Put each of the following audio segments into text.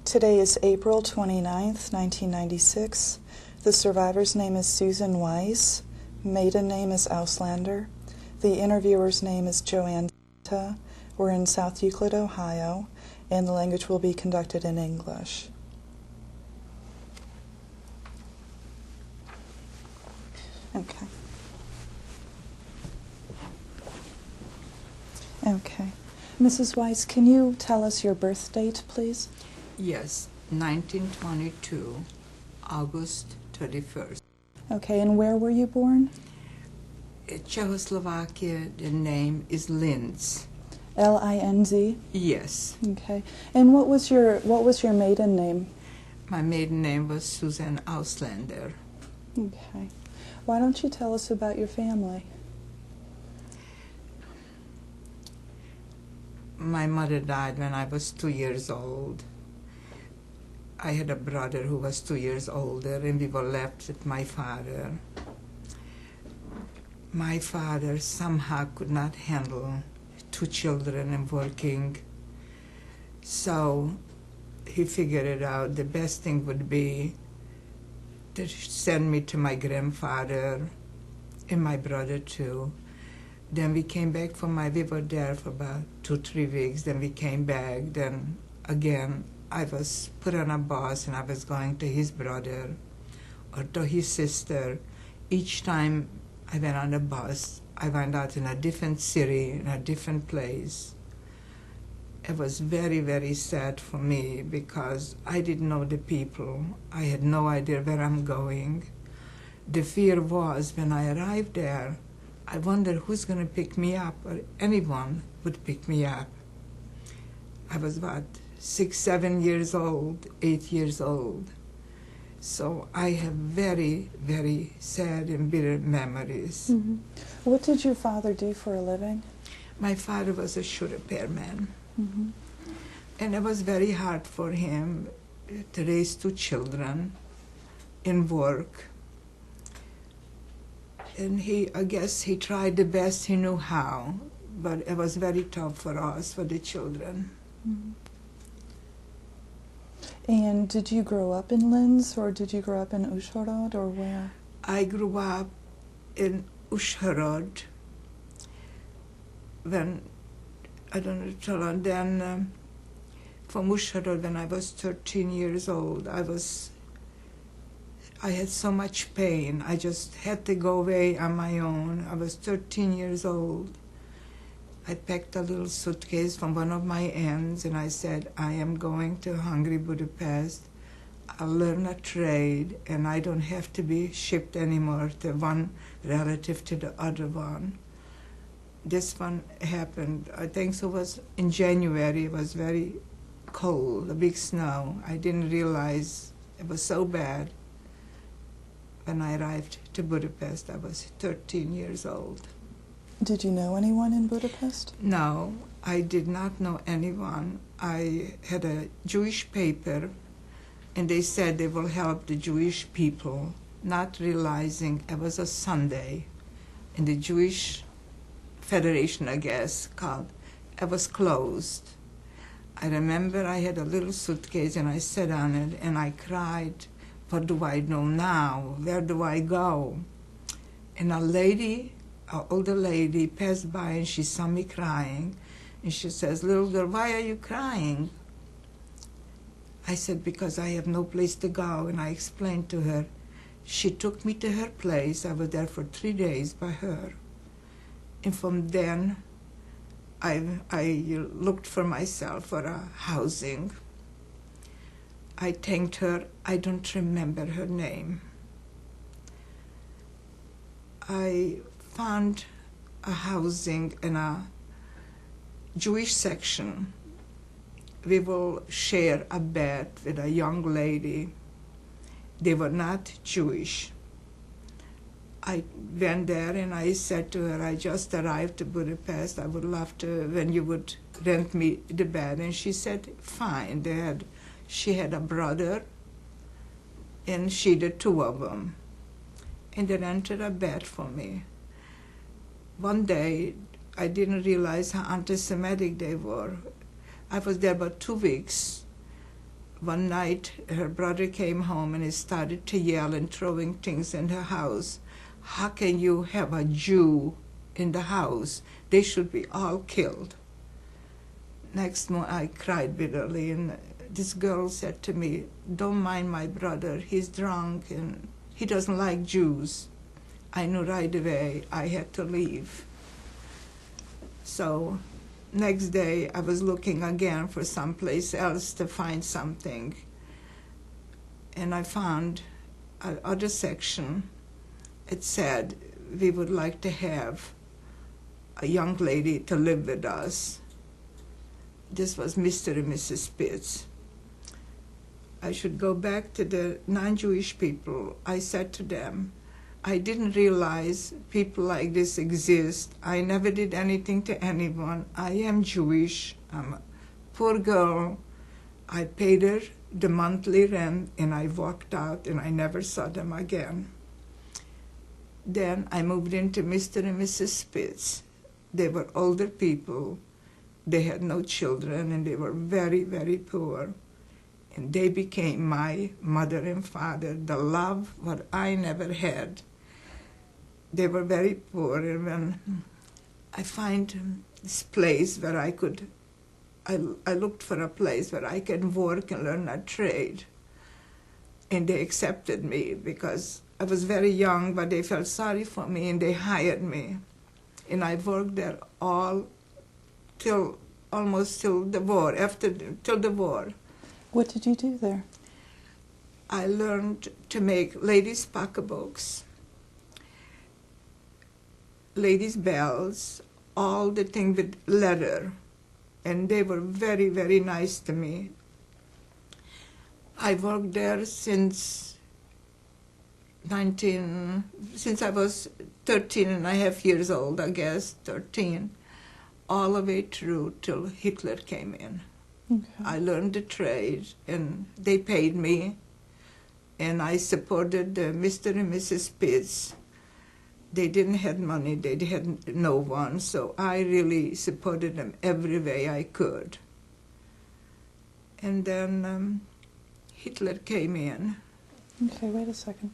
Today is April 29th, 1996. The survivor's name is Susan Weiss. Maiden name is Auslander. The interviewer's name is Joanne. We're in South Euclid, Ohio, and the language will be conducted in English. Okay. Okay. Mrs. Weiss, can you tell us your birth date, please? Yes, 1922, August 31st. Okay, and where were you born? In Czechoslovakia, the name is Linz. L-I-N-Z? Yes. Okay. And what was your maiden name? My maiden name was Susan Auslander. Okay. Why don't you tell us about your family? My mother died when I was 2 years old. I had a brother who was 2 years older, and we were left with my father. My father somehow could not handle 2 children and working, so he figured it out. The best thing would be to send me to my grandfather and my brother too. Then we came back we were there for about 2-3 weeks. Then we came back. Then again, I was put on a bus and I was going to his brother or to his sister. Each time I went on the bus, I went out in a different city, in a different place. It was very, very sad for me because I didn't know the people. I had no idea where I'm going. The fear was when I arrived there, I wondered who's going to pick me up, or anyone would pick me up. I was about 6, 7 years old, 8 years old. So I have very, very sad and bitter memories. Mm-hmm. What did your father do for a living? My father was a shoe repairman. Mm-hmm. And it was very hard for him to raise 2 children and work. And I guess he tried the best he knew how, but it was very tough for us, for the children. Mm-hmm. And did you grow up in Linz, or did you grow up in Užhorod, or where? I grew up in Užhorod when, I don't know, tell on, then from Užhorod when I was 13 years old, I had so much pain. I just had to go away on my own. I was 13 years old. I packed a little suitcase from one of my aunts and I said, I am going to Hungary, Budapest. I'll learn a trade and I don't have to be shipped anymore to one relative to the other one. This one happened, I think so was in January. It was very cold, a big snow. I didn't realize it was so bad. When I arrived to Budapest, I was 13 years old. Did you know anyone in Budapest? No, I did not know anyone. I had a Jewish paper, and they said they will help the Jewish people, not realizing it was a Sunday, and the Jewish Federation, I guess, it was closed. I remember I had a little suitcase, and I sat on it, and I cried. What do I know now? Where do I go? And an older lady passed by and she saw me crying. And she says, little girl, why are you crying? I said, because I have no place to go. And I explained to her. She took me to her place. I was there for 3 days by her. And from then, I looked for myself for a housing. I thanked her. I don't remember her name. I found a housing in a Jewish section. We will share a bed with a young lady. They were not Jewish. I went there and I said to her, I just arrived to Budapest. I would love to, when you would rent me the bed. And she said, fine. She had a brother, and she, the 2 of them. And they rented a bed for me. One day, I didn't realize how anti-Semitic they were. I was there about 2 weeks. one night her brother came home and he started to yell and throwing things in her house. How can you have a Jew in the house? They should be all killed. Next morning I cried bitterly, and this girl said to me, don't mind my brother, he's drunk and he doesn't like Jews. I knew right away I had to leave. So next day I was looking again for someplace else to find something. And I found another section. It said, we would like to have a young lady to live with us. This was Mr. and Mrs. Spitz. I should go back to the non-Jewish people. I said to them, I didn't realize people like this exist. I never did anything to anyone. I am Jewish. I'm a poor girl. I paid her the monthly rent and I walked out and I never saw them again. Then I moved into Mr. and Mrs. Spitz. They were older people. They had no children and they were very, very poor. And they became my mother and father, the love what I never had. They were very poor, and when I find this place where I looked for a place where I can work and learn a trade. And they accepted me because I was very young, but they felt sorry for me and they hired me. And I worked there almost till the war, till the war. What did you do there? I learned to make ladies' pocketbooks, ladies' bells, all the thing with leather. And they were very, very nice to me. I worked there since I was 13 and a half years old, I guess, 13, all the way through till Hitler came in. Okay. I learned the trade, and they paid me, and I supported Mr. and Mrs. Spitz. They didn't have money, they had no one, so I really supported them every way I could. And then Hitler came in. Okay, wait a second.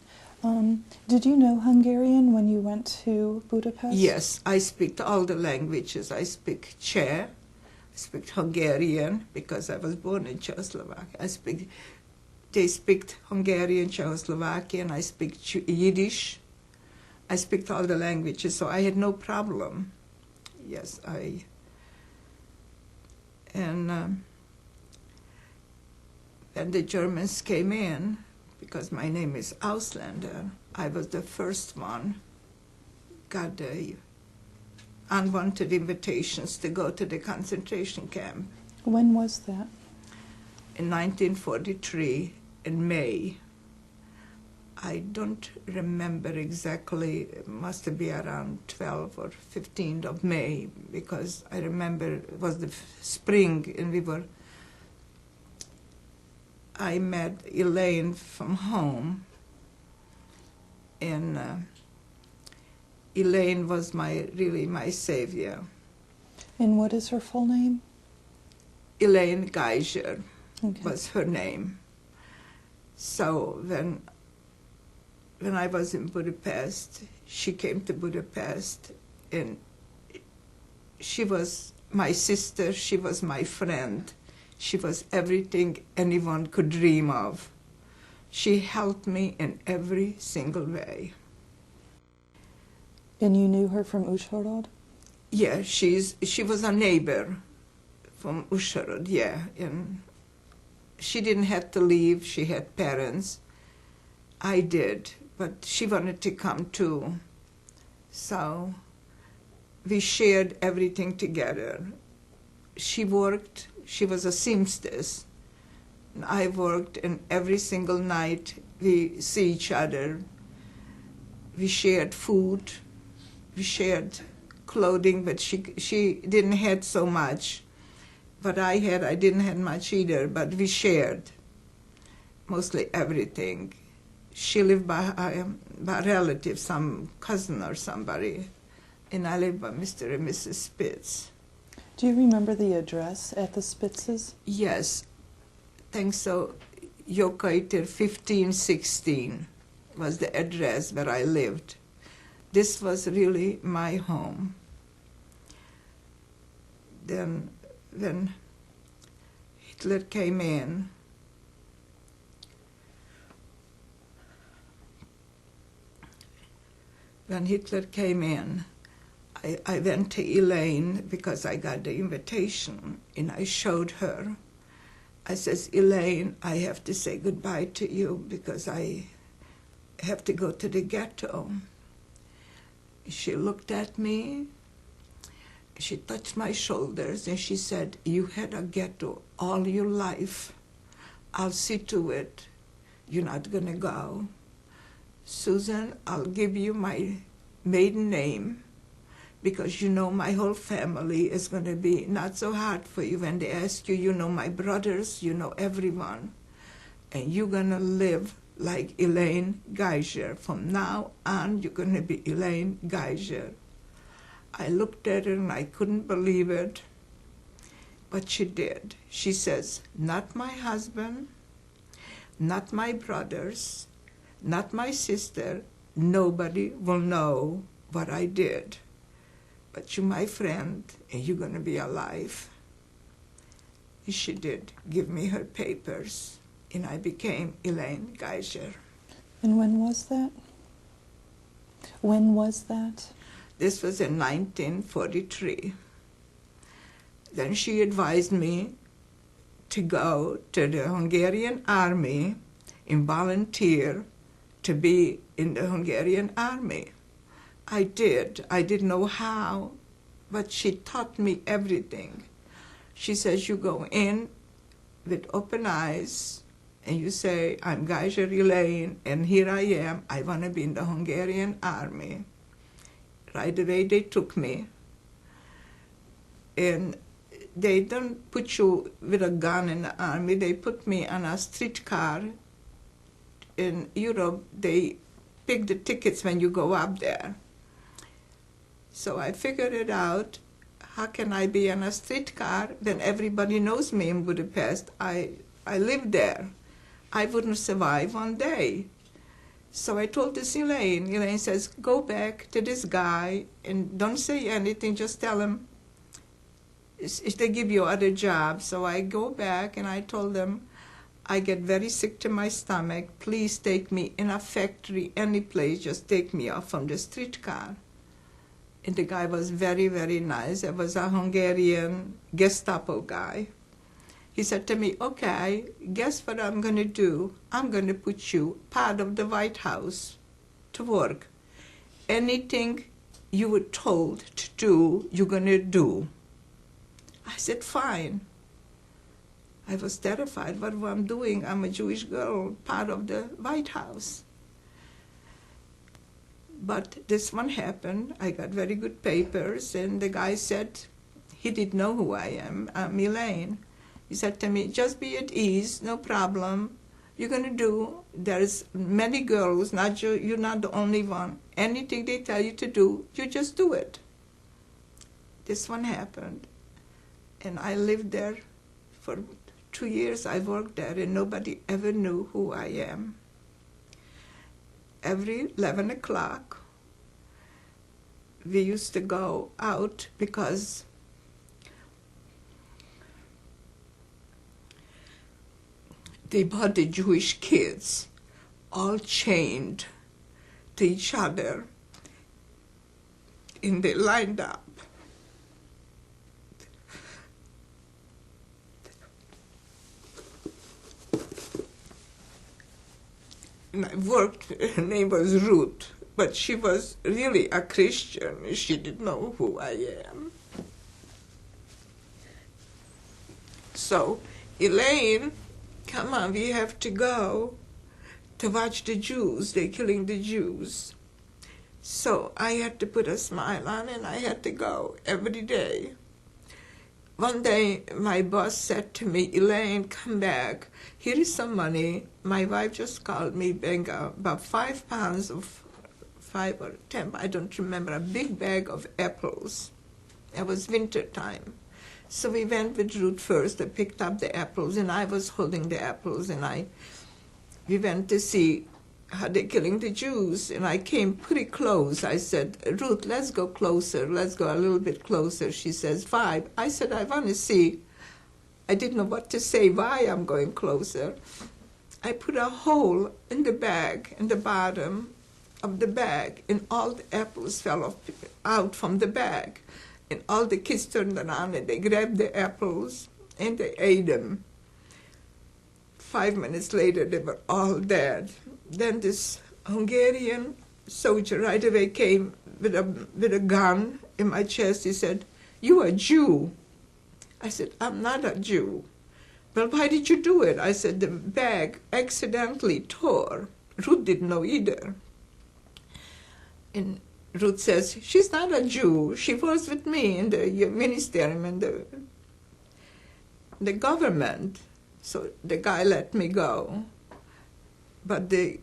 Did you know Hungarian when you went to Budapest? Yes, I speak all the languages. I speak Czech, I speak Hungarian, because I was born in Czechoslovakia. They speak Hungarian, Czechoslovakian, I speak Yiddish. I speak all the languages, so I had no problem. Yes, and when the Germans came in, because my name is Ausländer, I was the first one, got the unwanted invitations to go to the concentration camp. When was that? In 1943, in May. I don't remember exactly, it must be around 12 or 15th of May, because I remember it was the spring and I met Elaine from home, and Elaine was really my savior. And what is her full name? Elaine Geiger Okay. was her name. So when I was in Budapest, she came to Budapest, and she was my sister, she was my friend. She was everything anyone could dream of. She helped me in every single way. And you knew her from Uzhhorod? Yeah, she was a neighbor from Uzhhorod, yeah. And she didn't have to leave, she had parents. I did, but she wanted to come too. So we shared everything together. She worked, she was a seamstress. And I worked, and every single night we see each other. We shared food, we shared clothing, but she didn't have so much. What I didn't have much either, but we shared mostly everything. She lived by a relative, some cousin or somebody, and I lived by Mr. and Mrs. Spitz. Do you remember the address at the Spitzes? Yes, think so, Yokaiter 1516 was the address where I lived. This was really my home. Then when Hitler came in, I went to Elaine because I got the invitation, and I showed her. I says, Elaine, I have to say goodbye to you because I have to go to the ghetto. She looked at me, she touched my shoulders, and she said, you had a ghetto all your life. I'll see to it. You're not going to go. Susan, I'll give you my maiden name because you know my whole family is going to be not so hard for you when they ask you. You know my brothers, you know everyone. And you're going to live like Elaine Geiger. From now on, you're going to be Elaine Geiger. I looked at her and I couldn't believe it, but she did. She says, not my husband, not my brothers, not my sister, nobody will know what I did. But you're my friend, and you're going to be alive. And she did give me her papers, and I became Elaine Geiger. And when was that? When was that? This was in 1943. Then she advised me to go to the Hungarian army and volunteer to be in the Hungarian army. I did. I didn't know how, but she taught me everything. She says, you go in with open eyes and you say, I'm Geiger Elaine, and here I am. I want to be in the Hungarian army. Right away they took me. And they don't put you with a gun in the army. They put me on a streetcar. In Europe, they pick the tickets when you go up there. So I figured it out. How can I be on a streetcar when everybody knows me in Budapest? I lived there. I wouldn't survive one day. So I told this Elaine. Elaine says, go back to this guy and don't say anything, just tell him if they give you other jobs. So I go back and I told them, I get very sick to my stomach. Please take me in a factory, any place, just take me off from the streetcar. And the guy was very, very nice. It was a Hungarian Gestapo guy. He said to me, okay, guess what I'm going to do? I'm going to put you part of the White House to work. Anything you were told to do, you're going to do. I said, fine. I was terrified. What am I doing? I'm a Jewish girl, part of the White House. But this one happened. I got very good papers, and the guy said, he didn't know who I am. I'm Elaine. He said to me, just be at ease, no problem. You're going to do, there's many girls, not you're not the only one. Anything they tell you to do, you just do it. This one happened. And I lived there for 2 years. I worked there, and nobody ever knew who I am. Every 11 o'clock, we used to go out because they brought the Jewish kids all chained to each other, and they lined up. And I worked, her name was Ruth, but she was really a Christian. She didn't know who I am. So, Elaine, come on, we have to go to watch the Jews. They're killing the Jews. So I had to put a smile on, and I had to go every day. One day, my boss said to me, Elaine, come back. Here is some money. My wife just called me, about 5 pounds of 5 or 10, I don't remember, a big bag of apples. It was winter time. So we went with Ruth first. I picked up the apples, and I was holding the apples, and we went to see how they're killing the Jews, and I came pretty close. I said, Ruth, let's go closer. Let's go a little bit closer. She says, 5. I said, I want to see. I didn't know what to say, why I'm going closer. I put a hole in the bag, in the bottom of the bag, and all the apples fell out from the bag. And all the kids turned around and they grabbed the apples and they ate them. 5 minutes later, they were all dead. Then this Hungarian soldier right away came with a gun in my chest. He said, "You are a Jew." I said, "I'm not a Jew." "Well, why did you do it?" I said, "The bag accidentally tore." Ruth didn't know either. And Ruth says, "She's not a Jew. She was with me in the ministerium and the government." So the guy let me go. But the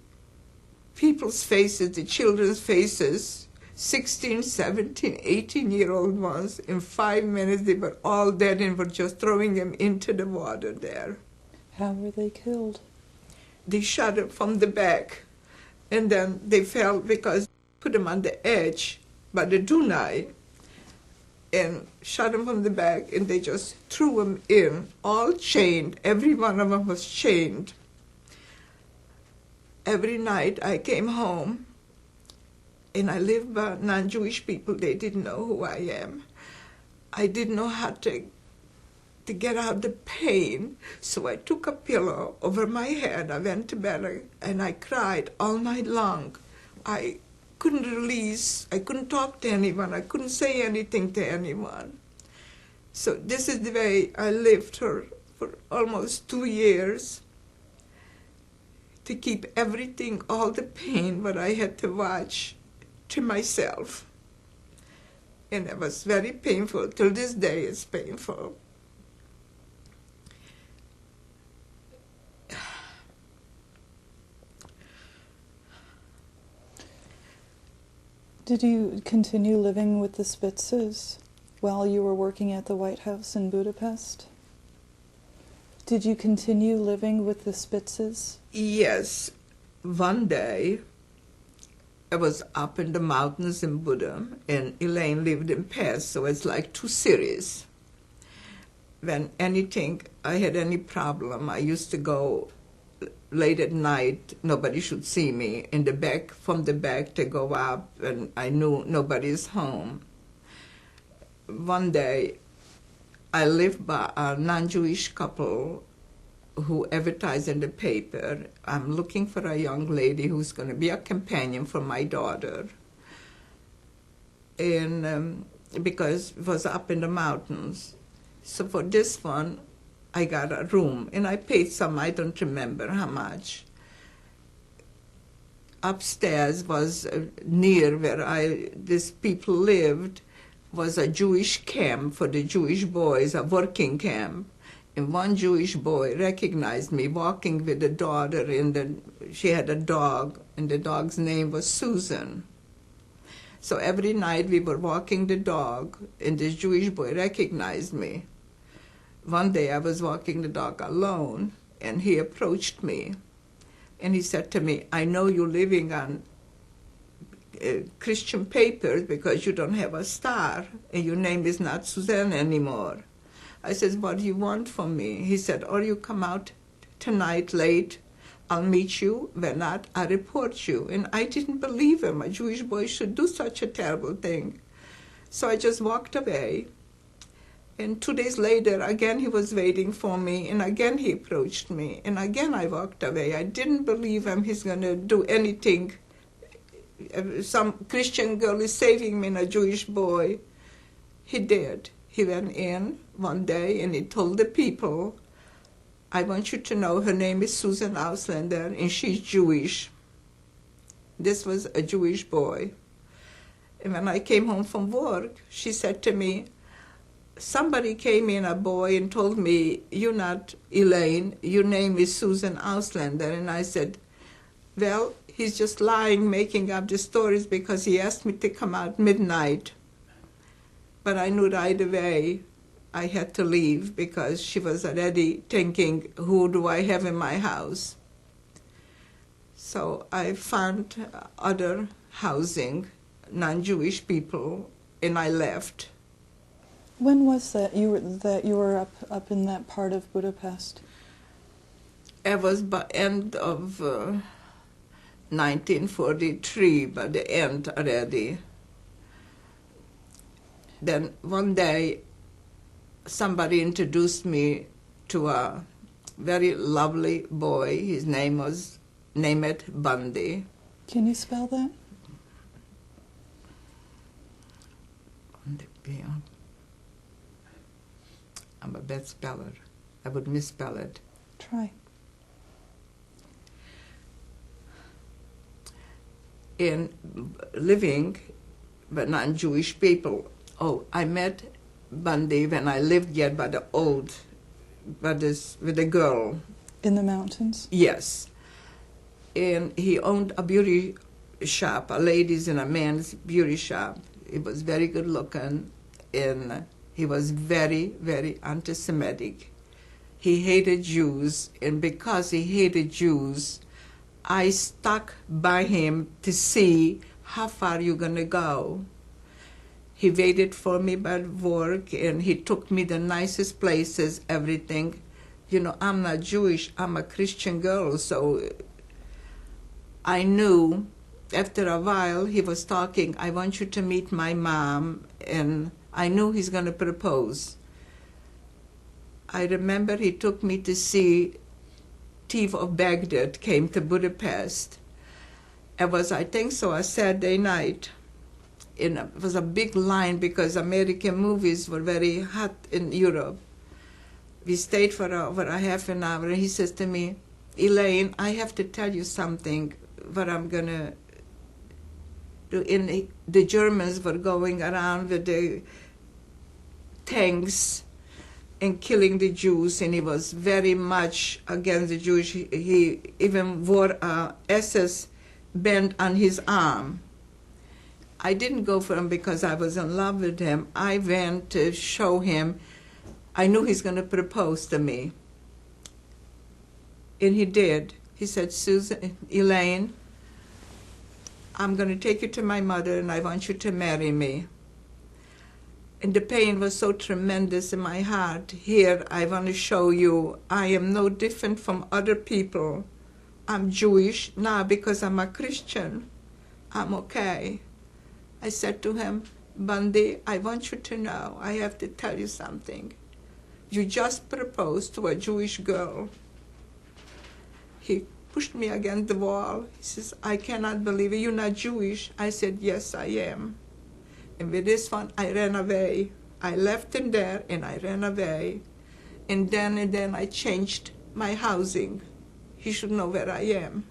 people's faces, the children's faces, 16, 17, 18-year-old ones, in 5 minutes they were all dead and were just throwing them into the water there. How were they killed? They shot them from the back, and then they fell because put them on the edge by the Dunai and shot them from the back, and they just threw them in, all chained. Every one of them was chained. Every night I came home, and I lived by non-Jewish people. They didn't know who I am. I didn't know how to get out the pain, so I took a pillow over my head. I went to bed, and I cried all night long. I couldn't release. I couldn't talk to anyone. I couldn't say anything to anyone. So this is the way I lived for almost 2 years, to keep everything, all the pain, what I had to watch, to myself. And it was very painful. Till this day, it's painful. Did you continue living with the Spitzes while you were working at the White House in Budapest? Did you continue living with the Spitzes? Yes. One day, I was up in the mountains in Buda, and Elaine lived in Pest, so it's like 2 cities. When I had any problem, I used to go late at night, nobody should see me, from the back to go up, and I knew nobody's home. One day, I lived by a non-Jewish couple who advertised in the paper, "I'm looking for a young lady who's going to be a companion for my daughter." And because it was up in the mountains. So for this one, I got a room, and I paid some, I don't remember how much. Upstairs was near where these people lived, was a Jewish camp for the Jewish boys, a working camp. And one Jewish boy recognized me walking with a daughter, she had a dog, and the dog's name was Susan. So every night we were walking the dog, and this Jewish boy recognized me. One day I was walking the dog alone, and he approached me, and he said to me, "I know you're living on Christian papers because you don't have a star, and your name is not Suzanne anymore." I said, "What do you want from me?" He said, "Or you come out tonight late, I'll meet you. When not, I'll report you." And I didn't believe him. A Jewish boy should do such a terrible thing. So I just walked away. And 2 days later, again he was waiting for me, and again he approached me, and again I walked away. I didn't believe him. He's going to do anything. Some Christian girl is saving me, and a Jewish boy. He did. He went in one day, and he told the people, "I want you to know her name is Susan Auslander, and she's Jewish." This was a Jewish boy. And when I came home from work, she said to me, "Somebody came in, a boy, and told me, 'You're not Elaine, your name is Susan Auslander.'" And I said, "Well, he's just lying, making up the stories because he asked me to come out midnight." But I knew right away I had to leave because she was already thinking, who do I have in my house? So I found other housing, non-Jewish people, and I left. When was that you were up in that part of Budapest? It was by end of 1943, by the end already. Then one day, somebody introduced me to a very lovely boy. His name was Német Bundy. Can you spell that? I'm a bad speller. I would misspell it. Try. In living with non-Jewish people. Oh, I met Bundy when I lived yet by the old, with a girl. In the mountains? Yes. And he owned a beauty shop, a ladies' and a man's beauty shop. He was very good looking, and he was very, very anti-Semitic. He hated Jews, and because he hated Jews, I stuck by him to see how far you're going to go. He waited for me by work, and he took me the nicest places, everything. You know, I'm not Jewish, I'm a Christian girl, so I knew after a while he was talking, I want you to meet my mom, and I knew he's going to propose. I remember he took me to see Thief of Baghdad came to Budapest. It was, I think so, a Saturday night. And it was a big line because American movies were very hot in Europe. We stayed for over a half an hour, and he says to me, Elaine, I have to tell you something, what I'm going to do. The Germans were going around with the tanks and killing the Jews, and he was very much against the Jews. He even wore a SS band on his arm. I didn't go for him because I was in love with him. I went to show him. I knew he's going to propose to me. And he did. He said, Elaine, I'm going to take you to my mother, and I want you to marry me. And the pain was so tremendous in my heart. Here, I want to show you I am no different from other people. I'm Jewish now because I'm a Christian. I'm okay. I said to him, Bundy, I want you to know, I have to tell you something. You just proposed to a Jewish girl. He pushed me against the wall. He says, I cannot believe it. You're not Jewish. I said, yes, I am. And with this one, I ran away. I left him there, and I ran away. And then I changed my housing. He should know where I am.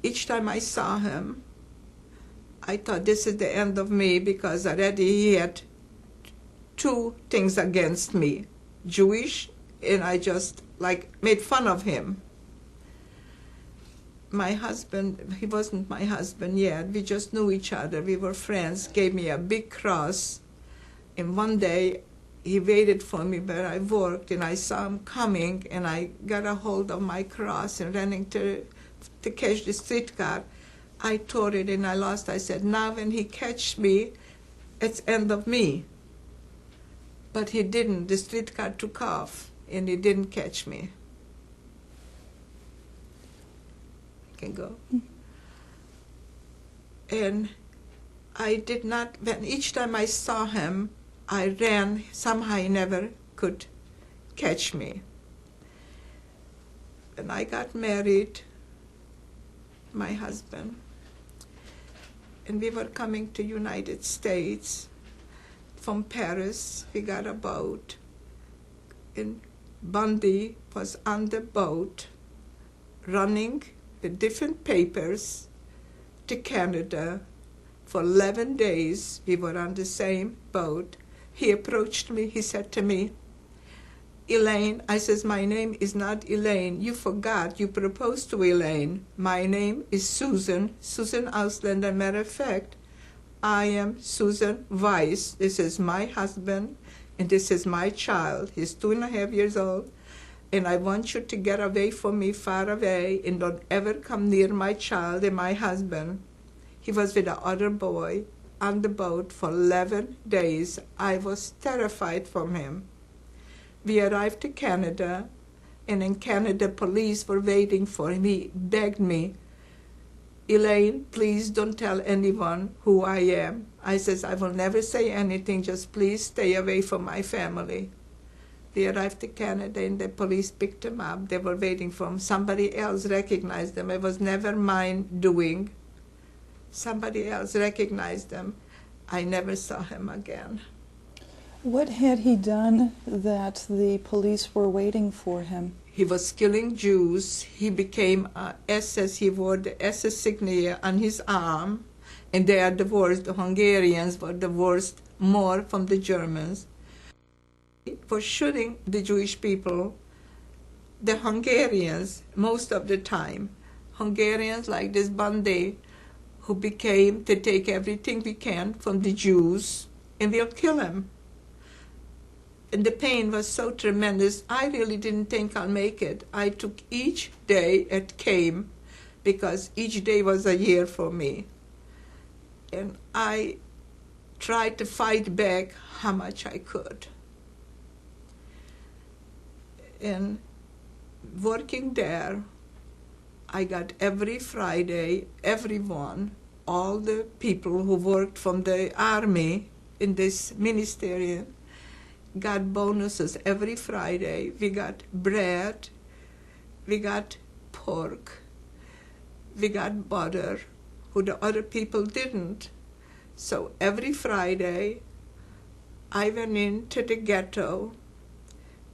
Each time I saw him, I thought this is the end of me, because already he had two things against me, Jewish, and I just made fun of him. My husband, he wasn't my husband yet, we just knew each other, we were friends, gave me a big cross, and one day he waited for me where I worked, and I saw him coming, and I got a hold of my cross and running to catch the streetcar. I tore it and I lost. I said, now when he catch me, it's end of me. But he didn't. The streetcar took off, and he didn't catch me. Can go. And I did not, when each time I saw him, I ran. Somehow he never could catch me. And I got married, my husband, and we were coming to United States. From Paris, we got a boat, and Bundy was on the boat running with different papers to Canada. For 11 days, we were on the same boat. He approached me, he said to me, Elaine, I says, my name is not Elaine. You forgot, you proposed to Elaine. My name is Susan Auslander. Matter of fact, I am Susan Weiss. This is my husband, and this is my child. He's 2.5 years old, and I want you to get away from me, far away, and don't ever come near my child and my husband. He was with the other boy on the boat for 11 days. I was terrified from him. We arrived to Canada, and in Canada, police were waiting for him. He begged me, Elaine, please don't tell anyone who I am. I says, I will never say anything, just please stay away from my family. We arrived to Canada, and the police picked him up. They were waiting for him. Somebody else recognized them. It was never mine doing. Somebody else recognized him. I never saw him again. What had he done that the police were waiting for him? He was killing Jews. He became SS. He wore the SS signature on his arm, and they are the worst. The Hungarians were the worst, more from the Germans. For shooting the Jewish people, the Hungarians, most of the time, Hungarians like this Bande, who became to take everything we can from the Jews, and we'll kill him. And the pain was so tremendous, I really didn't think I'll make it. I took each day it came, because each day was a year for me. And I tried to fight back how much I could. And working there, I got every Friday, everyone, all the people who worked from the army in this ministerium, got bonuses every Friday. We got bread, we got pork, we got butter, who the other people didn't. So every Friday, I went into the ghetto.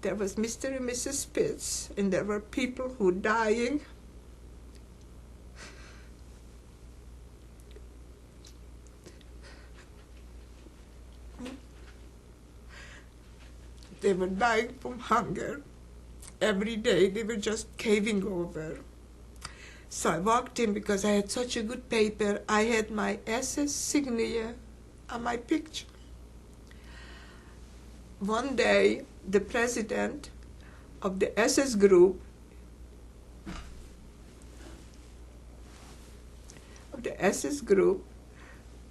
There was Mr. and Mrs. Spitz, and there were people who were dying. They were dying from hunger. Every day they were just caving over. So I walked in because I had such a good paper. I had my SS signature on my picture. One day, the president of the SS group,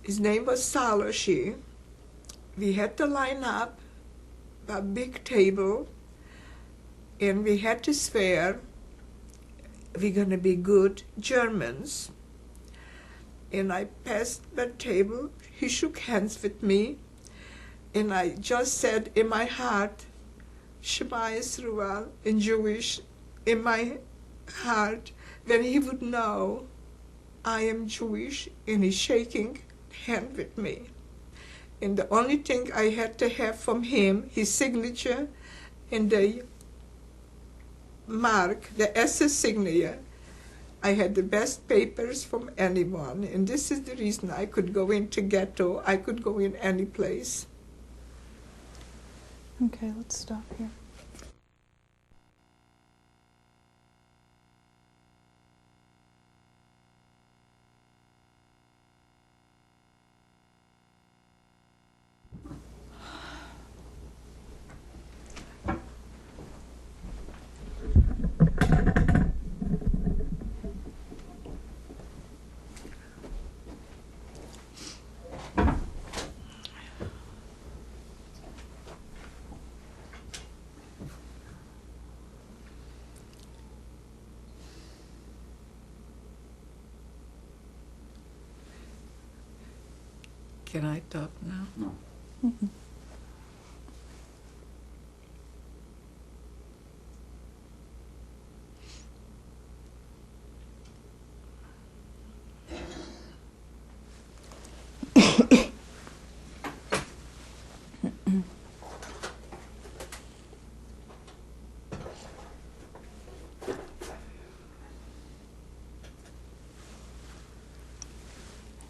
his name was Saloshi. We had to line up a big table, and we had to swear we're going to be good Germans. And I passed the table. He shook hands with me, and I just said in my heart, Shema Yisrael, in Jewish, in my heart, when he would know I am Jewish, and he's shaking hand with me. And the only thing I had to have from him, his signature and the mark, the SS signature. I had the best papers from anyone, and this is the reason I could go into ghetto. I could go in any place. Okay, let's stop here. Can I talk now? No. Mm-hmm.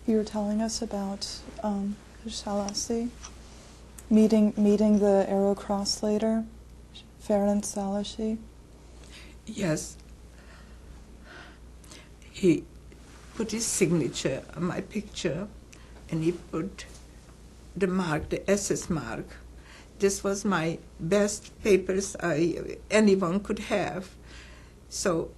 You were telling us about Shalasi meeting the Arrow Cross later, Ferenc Szálasi. Yes. He put his signature on my picture, and he put the mark, the SS mark. This was my best papers anyone could have. So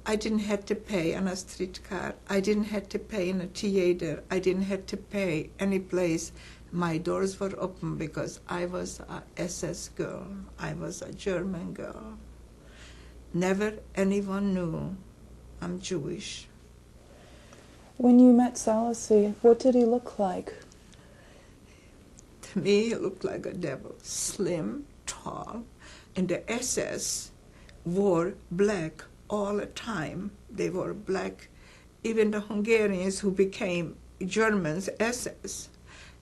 I didn't have to pay on a streetcar. I didn't have to pay in a theater. I didn't have to pay any place. My doors were open because I was a SS girl. I was a German girl. Never anyone knew I'm Jewish. When you met Salasy, what did he look like? To me, he looked like a devil. Slim, tall, and the SS wore black all the time. They wore black. Even the Hungarians who became Germans, SS.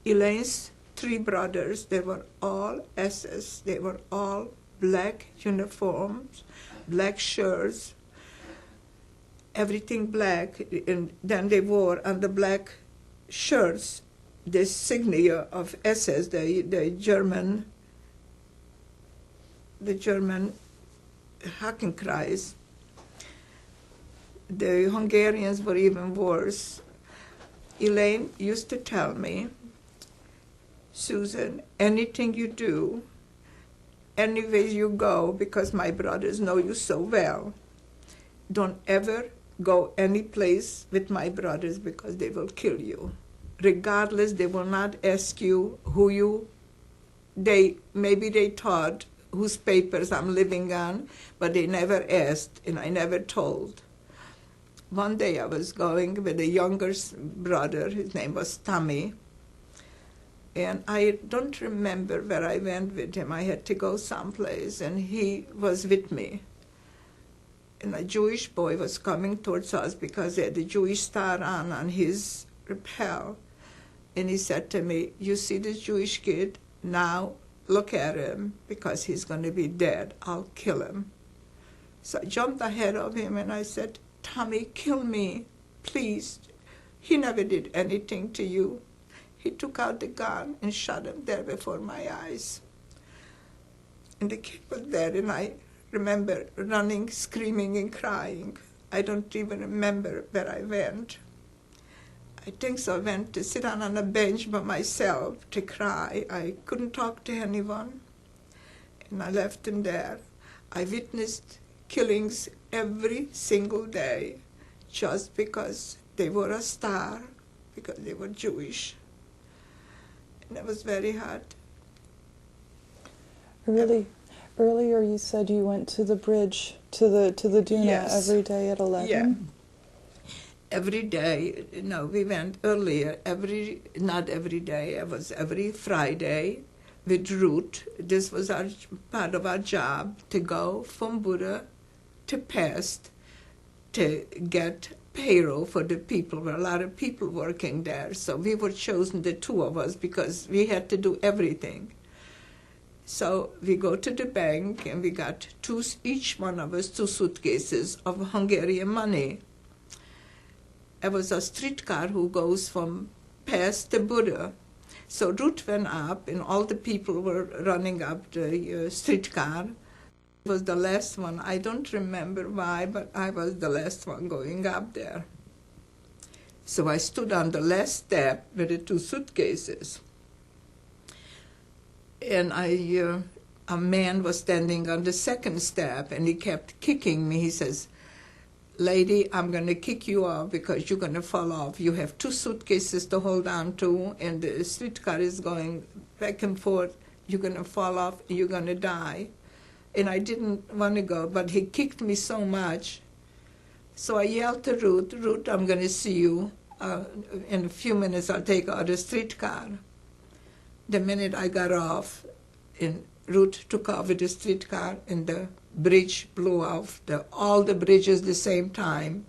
Elaine's 3 brothers, they were all SS. They were all black uniforms, black shirts, everything black. And then they wore on the black shirts the signature of SS, the German Hakenkreuz. The Hungarians were even worse. Elaine used to tell me, Susan, anything you do, anywhere you go, because my brothers know you so well, don't ever go any place with my brothers because they will kill you. Regardless, they will not ask you who you, maybe they thought whose papers I'm living on, but they never asked, and I never told. One day I was going with a younger brother, his name was Tommy, and I don't remember where I went with him. I had to go someplace, and he was with me. And a Jewish boy was coming towards us because he had the Jewish star on his lapel. And he said to me, you see this Jewish kid? Now look at him, because he's going to be dead. I'll kill him. So I jumped ahead of him and I said, Tommy, kill me, please. He never did anything to you. He took out the gun and shot him there before my eyes. And the kid was there, and I remember running, screaming, and crying. I don't even remember where I went. I think so. I went to sit down on a bench by myself to cry. I couldn't talk to anyone, and I left him there. I witnessed killings every single day just because they were a star, because they were Jewish. And it was very hard. Earlier you said you went to the bridge, to the Duna, Yes. every day at 11? Yeah. Every day, no, we went earlier, not every day, it was every Friday with Ruth. This was part of our job, to go from Buddha to Pest to get payroll for the people. There were a lot of people working there, so we were chosen, the 2 of us, because we had to do everything. So we go to the bank, and we got each one of us 2 suitcases of Hungarian money. It was a streetcar who goes from Pest to Buda. So Ruth went up, and all the people were running up the streetcar. It was the last one. I don't remember why, but I was the last one going up there. So I stood on the last step with the 2 suitcases. And a man was standing on the second step, and he kept kicking me. He says, lady, I'm going to kick you off because you're going to fall off. You have 2 suitcases to hold on to, and the streetcar is going back and forth. You're going to fall off, and you're going to die. And I didn't want to go, but he kicked me so much. So I yelled to Ruth, Ruth, I'm going to see you. In a few minutes, I'll take out the streetcar. The minute I got off, and Ruth took off with the streetcar, and the bridge blew off, all the bridges the same time.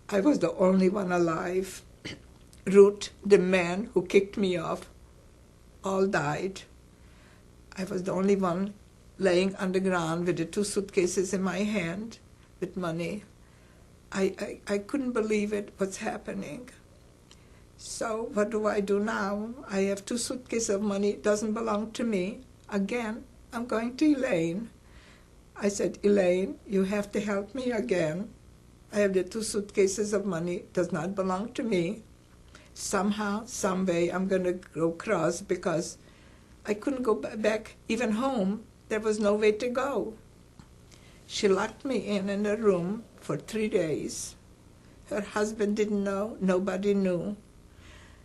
I was the only one alive. Ruth, the man who kicked me off, all died. I was the only one laying on the ground with the 2 suitcases in my hand with money. I couldn't believe it, what's happening. So what do I do now? I have 2 suitcases of money. It doesn't belong to me. Again, I'm going to Elaine. I said, Elaine, you have to help me again. I have the 2 suitcases of money, does not belong to me. Somehow, some way, I'm going to go across because I couldn't go back even home. There was no way to go. She locked me in a room for 3 days. Her husband didn't know. Nobody knew.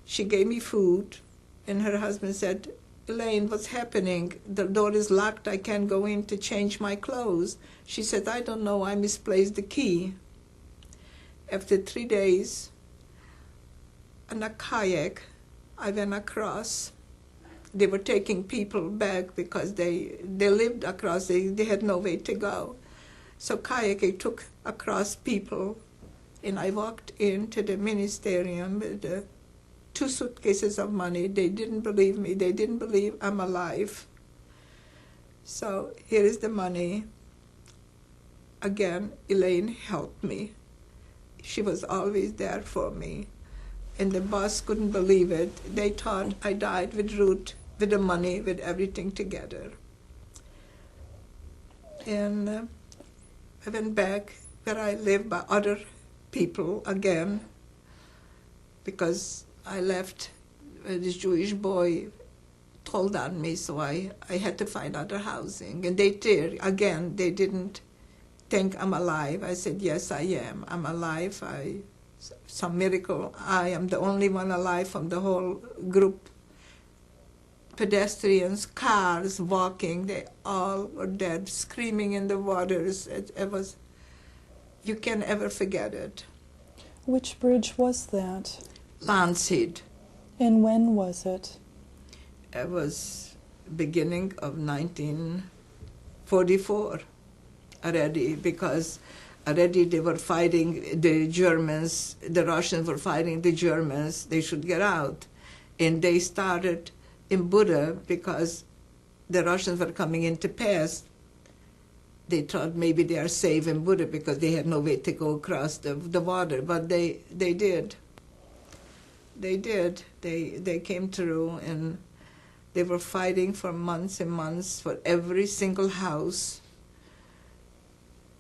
She gave me food, and her husband said, Elaine, what's happening? The door is locked. I can't go in to change my clothes. She said, I don't know. I misplaced the key. After 3 days, on a kayak, I went across. They were taking people back because they lived across. They had no way to go. So kayaking took across people, and I walked into the ministerium with the 2 suitcases of money. They didn't believe me. They didn't believe I'm alive. So here is the money. Again, Elaine helped me. She was always there for me. And the boss couldn't believe it. They thought I died with Ruth, with the money, with everything together. And I went back where I lived by other people again, because I left. This Jewish boy told on me, so I had to find other housing. And they did. Again, they didn't think I'm alive. I said, yes, I am. I'm alive. Some miracle. I am the only one alive from the whole group. Pedestrians, cars, walking, they all were dead, screaming in the waters. It was, you can't ever forget it. Which bridge was that? Lanshead. And when was it? It was beginning of 1944 already, because already they were fighting the Germans, the Russians were fighting the Germans, they should get out. And they started in Buda because the Russians were coming into pass. They thought maybe they are safe in Buda because they had no way to go across the water, but they did. They did. They came through, and they were fighting for months and months for every single house.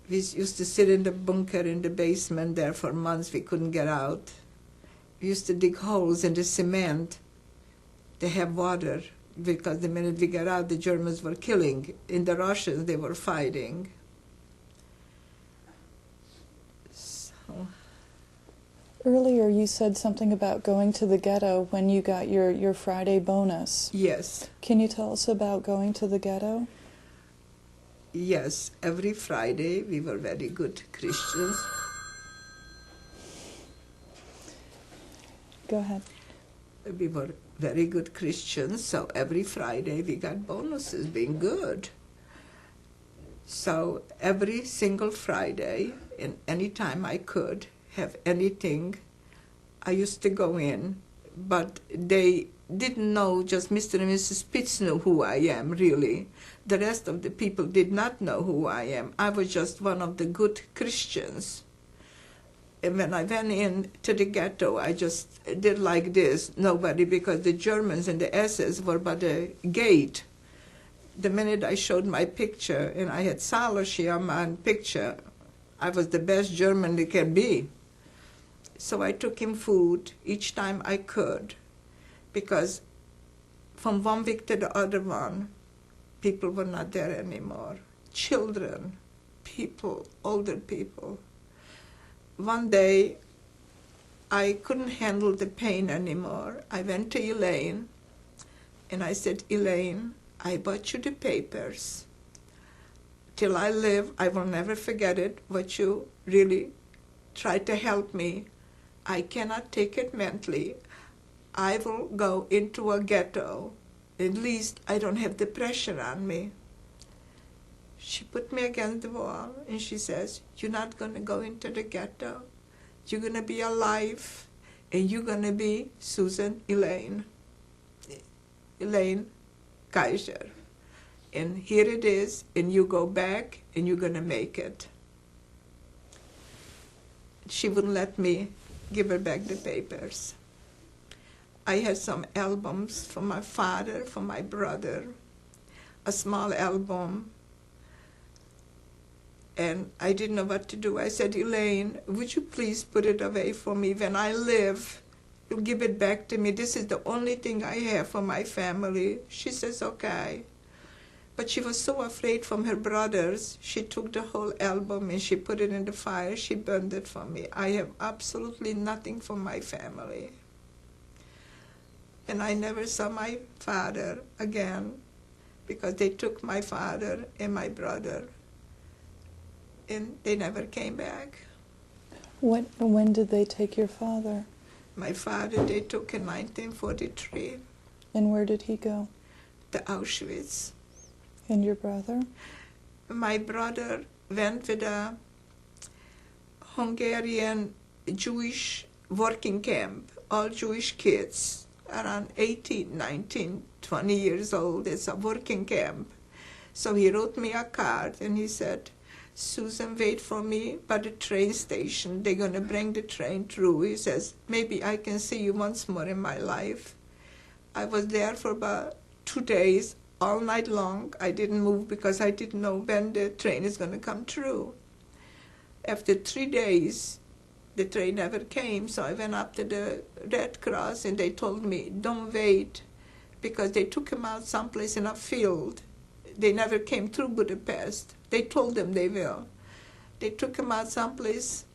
We used to sit in the bunker in the basement there for months. We couldn't get out. We used to dig holes in the cement to have water, because the minute we got out, the Germans were killing. In the Russians, they were fighting. So. Earlier you said something about going to the ghetto when you got your Friday bonus. Yes. Can you tell us about going to the ghetto? Yes, every Friday we were very good Christians. Go ahead. We were very good Christians, so every Friday we got bonuses being good. So every single Friday, and any time I could have anything, I used to go in, but they didn't know, just Mr. and Mrs. Spitz knew who I am, really. The rest of the people did not know who I am. I was just one of the good Christians. And when I went in to the ghetto, I just did like this. Nobody, because the Germans and the SS were by the gate. The minute I showed my picture, and I had Saloshi on my picture, I was the best German there can be. So I took him food each time I could, because from one week to the other one, people were not there anymore. Children, people, older people. One day, I couldn't handle the pain anymore. I went to Elaine, and I said, Elaine, I bought you the papers. Till I live, I will never forget it, what you really tried to help me. I cannot take it mentally. I will go into a ghetto. At least I don't have the pressure on me. She put me against the wall, and she says, you're not going to go into the ghetto. You're going to be alive, and you're going to be Susan Elaine Kaiser. And here it is, and you go back, and you're going to make it. She wouldn't let me give her back the papers. I had some albums from my father, from my brother, a small album. And I didn't know what to do. I said, Elaine, would you please put it away for me? When I live, you'll give it back to me. This is the only thing I have for my family. She says, okay. But she was so afraid from her brothers, she took the whole album and she put it in the fire. She burned it for me. I have absolutely nothing for my family. And I never saw my father again because they took my father and my brother, and they never came back. When did they take your father? My father they took in 1943. And where did he go? To Auschwitz. And your brother? My brother went with a Hungarian Jewish working camp, all Jewish kids, around 18, 19, 20 years old. It's a working camp. So he wrote me a card and he said, Susan, wait for me by the train station. They're going to bring the train through. He says, maybe I can see you once more in my life. I was there for about 2 days, all night long. I didn't move because I didn't know when the train is going to come through. After 3 days, the train never came, so I went up to the Red Cross and they told me, don't wait, because they took him out someplace in a field. They never came through Budapest. They told them they will. They took him out someplace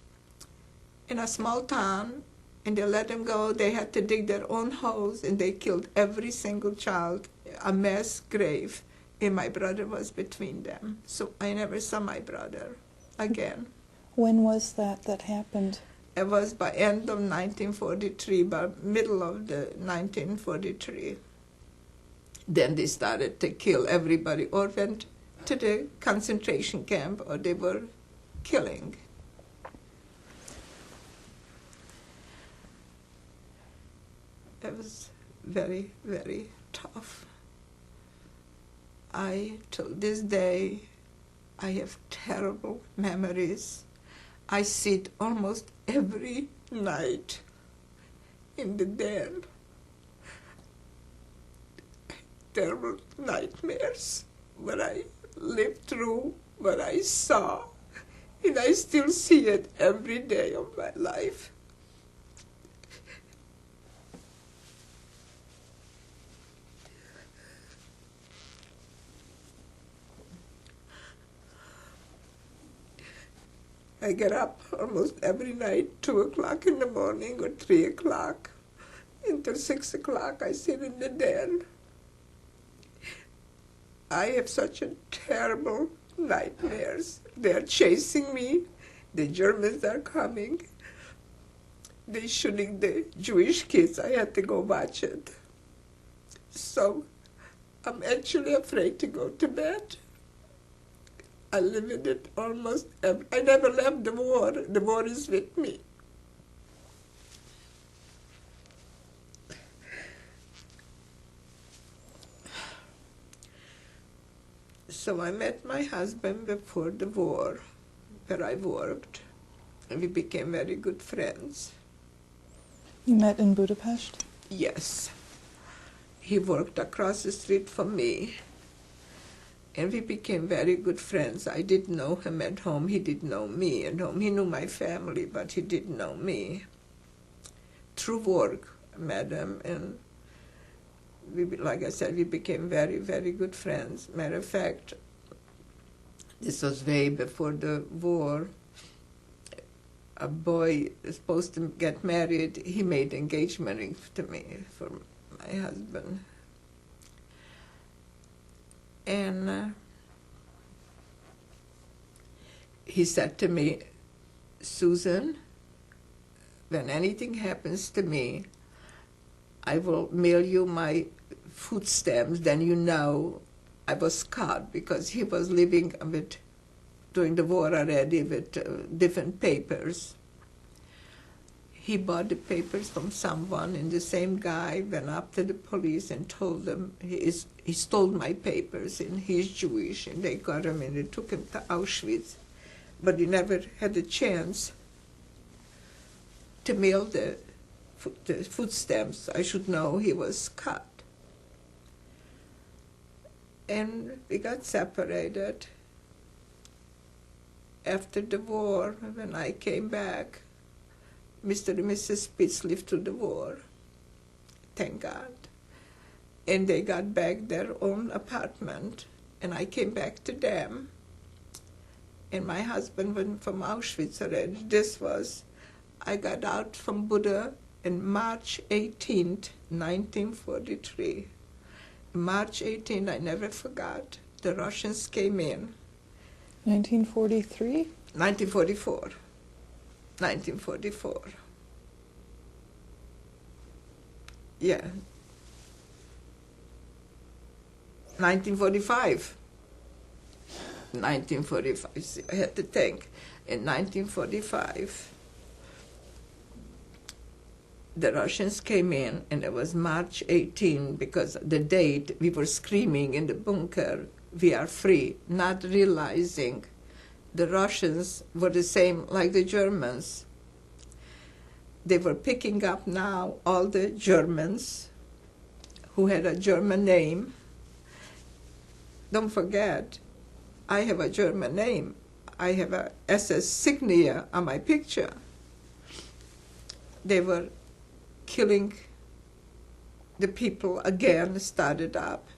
in a small town, and they let him go. They had to dig their own holes, and they killed every single child, a mass grave, and my brother was between them. So I never saw my brother again. When was that happened? It was by end of 1943, by middle of the 1943. Then they started to kill everybody, or went to the concentration camp, or they were killing. It was very, very tough. Till this day, I have terrible memories. I sit almost every night in the den. Terrible nightmares, what I lived through, what I saw, and I still see it every day of my life. I get up almost every night, 2 o'clock in the morning or 3 o'clock. Until 6 o'clock, I sit in the den. I have such a terrible nightmares. They're chasing me. The Germans are coming. They're shooting the Jewish kids. I had to go watch it. So I'm actually afraid to go to bed. I live in it almost I never left the war. The war is with me. So I met my husband before the war, where I worked, and we became very good friends. You met in Budapest? Yes. He worked across the street from me, and we became very good friends. I didn't know him at home. He didn't know me at home. He knew my family, but he didn't know me. Through work, I met him, and we, like I said, we became very, very good friends. Matter of fact, this was way before the war. A boy is supposed to get married. He made engagement ring to me for my husband. And he said to me, Susan, when anything happens to me, I will mail you my food stamps, then you know I was caught, because he was living with, during the war already, with different papers. He bought the papers from someone, and the same guy went up to the police and told them he stole my papers, and he's Jewish, and they got him and they took him to Auschwitz. But he never had a chance to mail the food stamps. I should know he was cut. And we got separated. after the war, when I came back, Mr. and Mrs. Spitz lived through the war, thank God. And they got back their own apartment, and I came back to them. And my husband went from Auschwitz already. I got out from Buda on March 18th, 1943. March 18th, I never forgot, the Russians came in. 1943? 1944. 1944. Yeah. 1945. 1945. See, I had to think. In 1945, the Russians came in, and it was March 18, because the date we were screaming in the bunker, "We are free," not realizing the Russians were the same like the Germans. They were picking up now all the Germans who had a German name. Don't forget, I have a German name. I have a SS signia on my picture. They were killing the people again, started up.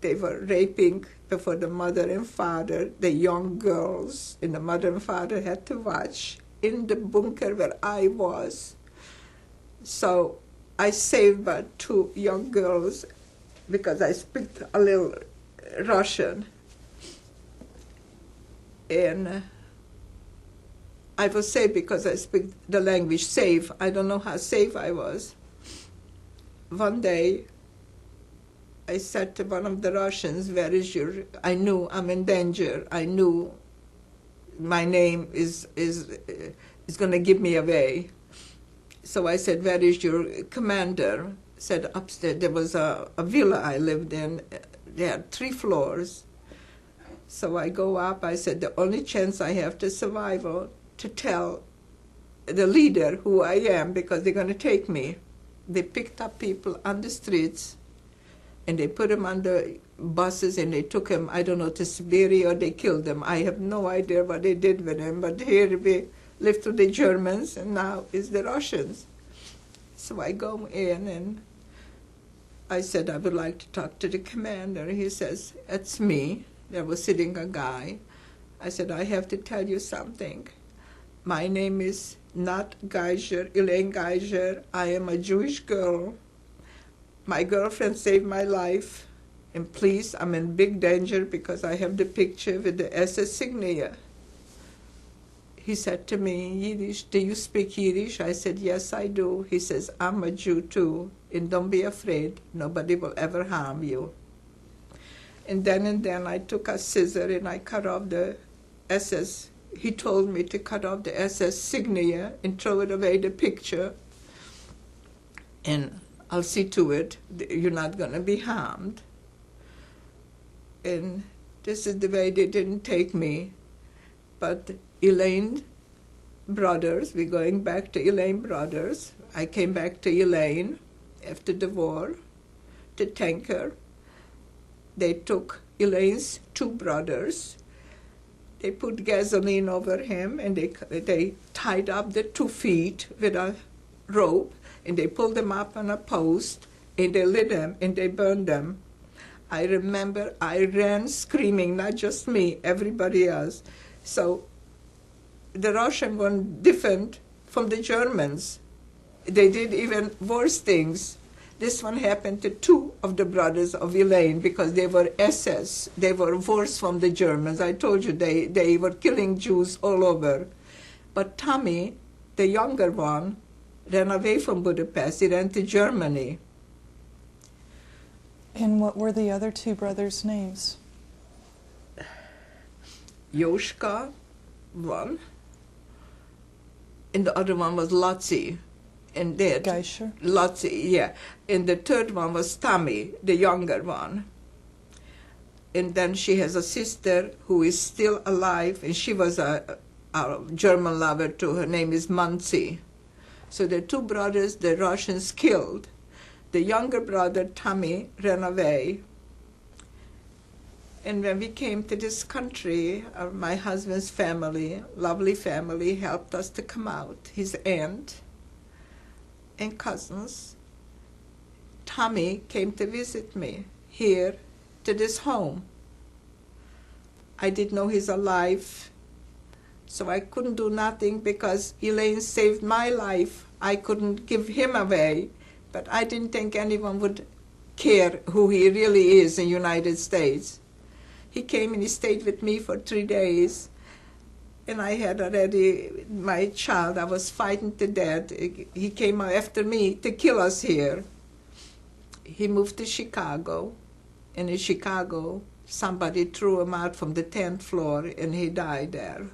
They were raping before the mother and father, the young girls, and the mother and father had to watch in the bunker where I was. So I saved about 2 young girls because I speak a little Russian. And I was safe because I speak the language safe. I don't know how safe I was. One day, I said to one of the Russians, "Where is your..." I knew I'm in danger. I knew my name is going to give me away. So I said, "Where is your commander?" Said, "Upstairs." There was a villa I lived in. They had 3 floors. So I go up. I said, "The only chance I have to survival to tell the leader who I am, because they're going to take me." They picked up people on the streets, and they put them on the buses, and they took them, I don't know, to Siberia, or they killed them. I have no idea what they did with them, but here we lived through the Germans, and now it's the Russians. So I go in, and I said, "I would like to talk to the commander." He says, "It's me." There was sitting a guy. I said, "I have to tell you something. My name is not Geiger, Elaine Geiger. I am a Jewish girl. My girlfriend saved my life. And please, I'm in big danger because I have the picture with the SS signia." He said to me in Yiddish, "Do you speak Yiddish?" I said, "Yes, I do." He says, "I'm a Jew too, and don't be afraid. Nobody will ever harm you." And then I took a scissor and I cut off the SS. He told me to cut off the SS signia and throw it away, the picture. And I'll see to it you're not going to be harmed. And this is the way they didn't take me. But Elaine Brothers, we're going back to Elaine Brothers. I came back to Elaine after the war to thank her. They took Elaine's 2 brothers. They put gasoline over him, and they tied up the 2 feet with a rope, and they pulled them up on a post, and they lit them, and they burned them. I remember I ran screaming, not just me, everybody else. So the Russians were different from the Germans. They did even worse things. This one happened to 2 of the brothers of Elaine because they were SS. They were worse from the Germans. I told you they were killing Jews all over. But Tommy, the younger one, ran away from Budapest. He ran to Germany. And what were the other 2 brothers' names? Yoshka, one, and the other one was Lotzi. And that Geisher? Lotzi, yeah. And the third one was Tammy, the younger one. And then she has a sister who is still alive, and she was a German lover too. Her name is Muncie. So the 2 brothers the Russians killed. The younger brother, Tommy, ran away. And when we came to this country, my husband's family, lovely family, helped us to come out. His aunt and cousins, Tommy came to visit me here to this home. I didn't know he's alive, so I couldn't do nothing because Elaine saved my life. I couldn't give him away, but I didn't think anyone would care who he really is in the United States. He came and he stayed with me for 3 days, and I had already my child. I was fighting to death. He came after me to kill us here. He moved to Chicago, and in Chicago, somebody threw him out from the 10th floor, and he died there.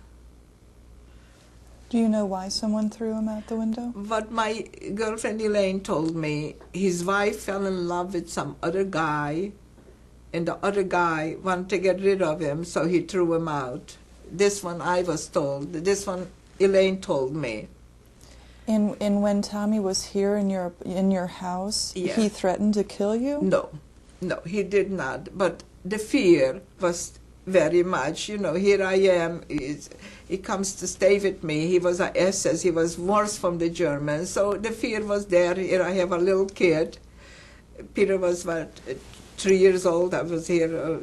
Do you know why someone threw him out the window? What my girlfriend Elaine told me, his wife fell in love with some other guy, and the other guy wanted to get rid of him, so he threw him out. This one I was told. This one Elaine told me. And when Tommy was here in your house, Yeah. he threatened to kill you? No, he did not. But the fear was very much, here I am. He comes to stay with me. He was an SS. He was worse from the Germans. So the fear was there. Here I have a little kid. Peter was, 3 years old. I was here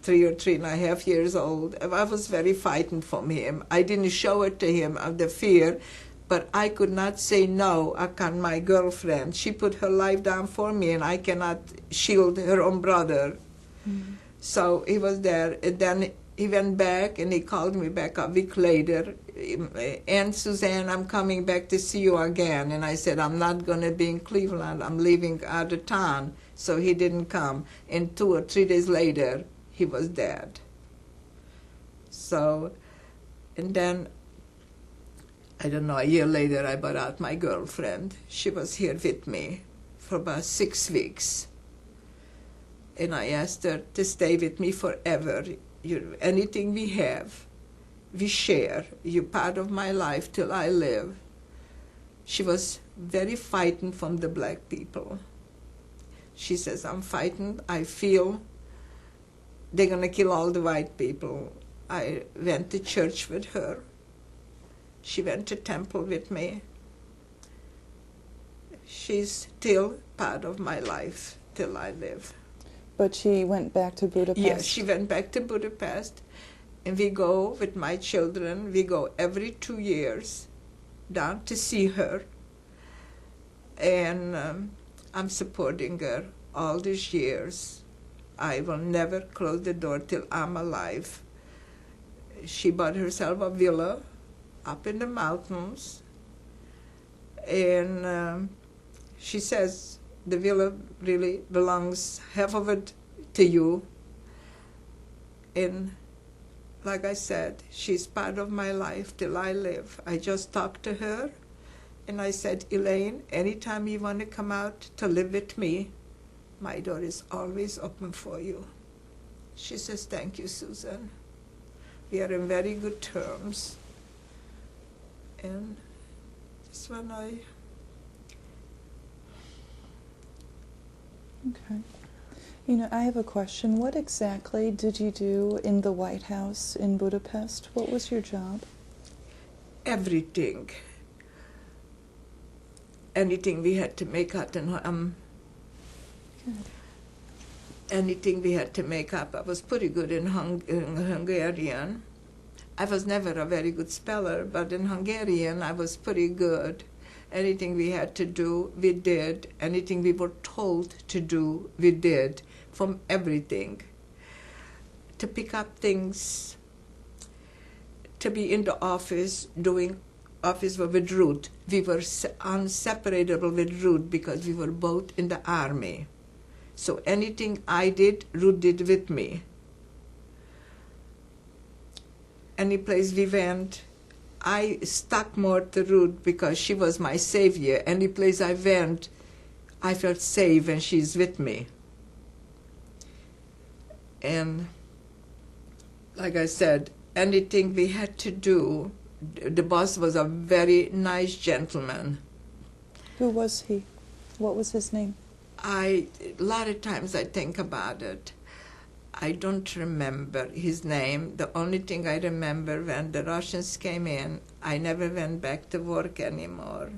3 or 3.5 years old. I was very frightened from him. I didn't show it to him of the fear, but I could not say no upon my girlfriend. She put her life down for me, and I cannot shield her own brother. Mm-hmm. So he was there, and then he went back, and he called me back a week later. Aunt Suzanne, I'm coming back to see you again. And I said, I'm not going to be in Cleveland. I'm leaving out of town. So he didn't come. And 2 or 3 days later, he was dead. So, and then, I don't know, a year later, I brought out my girlfriend. She was here with me for about 6 weeks. And I asked her to stay with me forever. Anything we have, we share. You're part of my life till I live. She was very frightened from the black people. She says, I'm frightened. I feel they're going to kill all the white people. I went to church with her. She went to temple with me. She's still part of my life till I live. But she went back to Budapest? Yes, she went back to Budapest. And we go with my children. We go every 2 years down to see her. And I'm supporting her all these years. I will never close the door till I'm alive. She bought herself a villa up in the mountains. And she says the villa really belongs, half of it, to you. And like I said, she's part of my life till I live. I just talked to her, and I said, Elaine, anytime you want to come out to live with me, my door is always open for you. She says, thank you, Susan. We are in very good terms. And this one Okay. I have a question. What exactly did you do in the White House in Budapest? What was your job? Everything. Anything we had to make up. Anything we had to make up. I was pretty good in Hungarian. I was never a very good speller, but in Hungarian I was pretty good. Anything we had to do, we did. Anything we were told to do, we did. From everything. To pick up things, to be in the office, doing office with Ruth. We were inseparable with Ruth because we were both in the army. So anything I did, Ruth did with me. Any place we went, I stuck more to Ruth because she was my savior. Any place I went, I felt safe and she's with me. And like I said, anything we had to do, the boss was a very nice gentleman. Who was he? What was his name? A lot of times I think about it. I don't remember his name. The only thing I remember, when the Russians came in, I never went back to work anymore.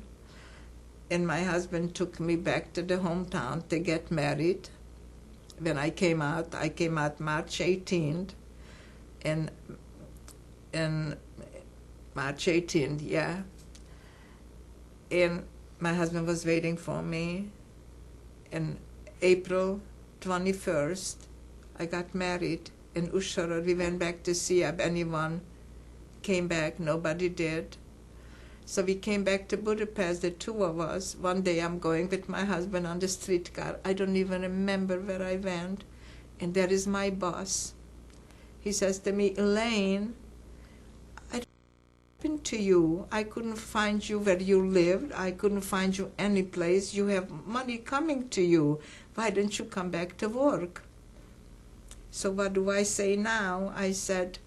And my husband took me back to the hometown to get married. When I came out March 18th. And March 18th, yeah. And my husband was waiting for me. And April 21st, I got married in Ushara. We went back to see if anyone came back. Nobody did. So we came back to Budapest, the two of us. One day I'm going with my husband on the streetcar. I don't even remember where I went. And there is my boss. He says to me, Elaine, I don't know what happened to you. I couldn't find you where you lived. I couldn't find you any place. You have money coming to you. Why don't you come back to work? So what do I say now? I said,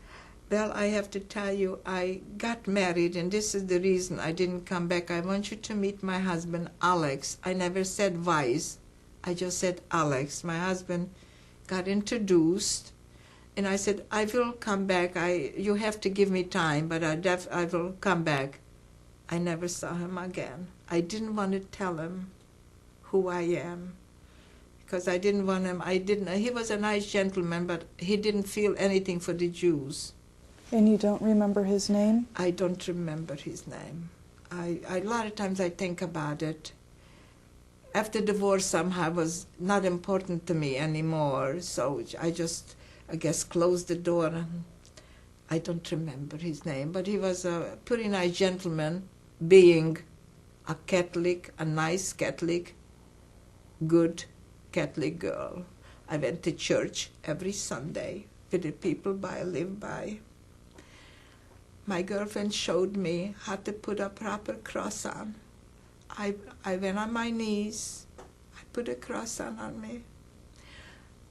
well, I have to tell you, I got married, and this is the reason I didn't come back. I want you to meet my husband, Alex. I never said Weiss. I just said Alex. My husband got introduced, and I said, I will come back. You have to give me time, but I will come back. I never saw him again. I didn't want to tell him who I am, because I didn't want him. He was a nice gentleman, but he didn't feel anything for the Jews. And you don't remember his name? I don't remember his name. A lot of times I think about it. After the war, somehow was not important to me anymore, so I just, I guess, closed the door. And I don't remember his name, but he was a pretty nice gentleman, being a Catholic, a nice Catholic, good Catholic girl. I went to church every Sunday with the people I live by. My girlfriend showed me how to put a proper cross on. I went on my knees. I put a cross on me.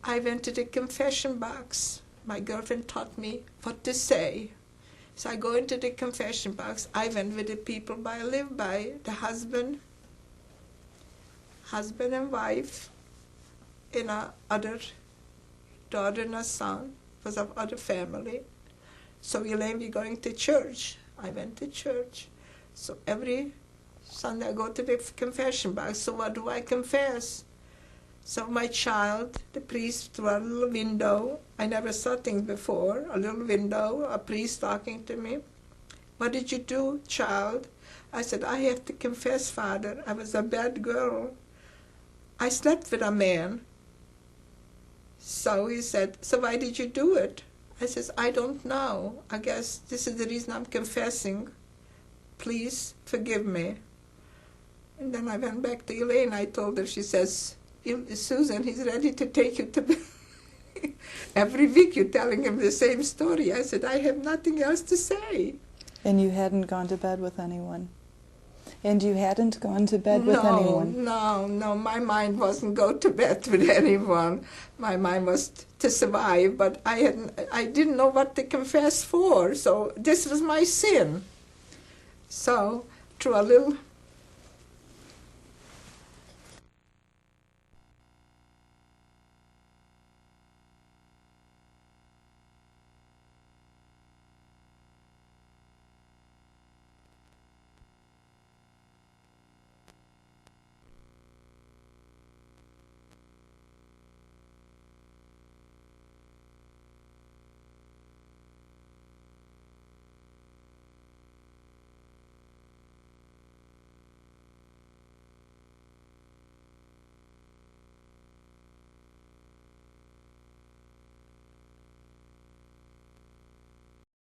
I went to the confession box. My girlfriend taught me what to say. So I go into the confession box. I went with the people I live by, the husband and wife, and a other daughter and a son, was of other family. So Elaine, we're going to church. I went to church. So every Sunday I go to the confession box. So what do I confess? So my child, the priest, through a little window, I never saw things before, a little window, a priest talking to me. What did you do, child? I said, I have to confess, Father, I was a bad girl. I slept with a man. So he said, so why did you do it? I says, I don't know. I guess this is the reason I'm confessing. Please forgive me. And then I went back to Elaine. I told her, she says, Susan, he's ready to take you to bed. Every week you're telling him the same story. I said, I have nothing else to say. And you hadn't gone to bed with anyone? And you hadn't gone to bed with anyone? No, my mind wasn't go to bed with anyone. My mind was to survive, but I didn't know what to confess for, so this was my sin. So through a little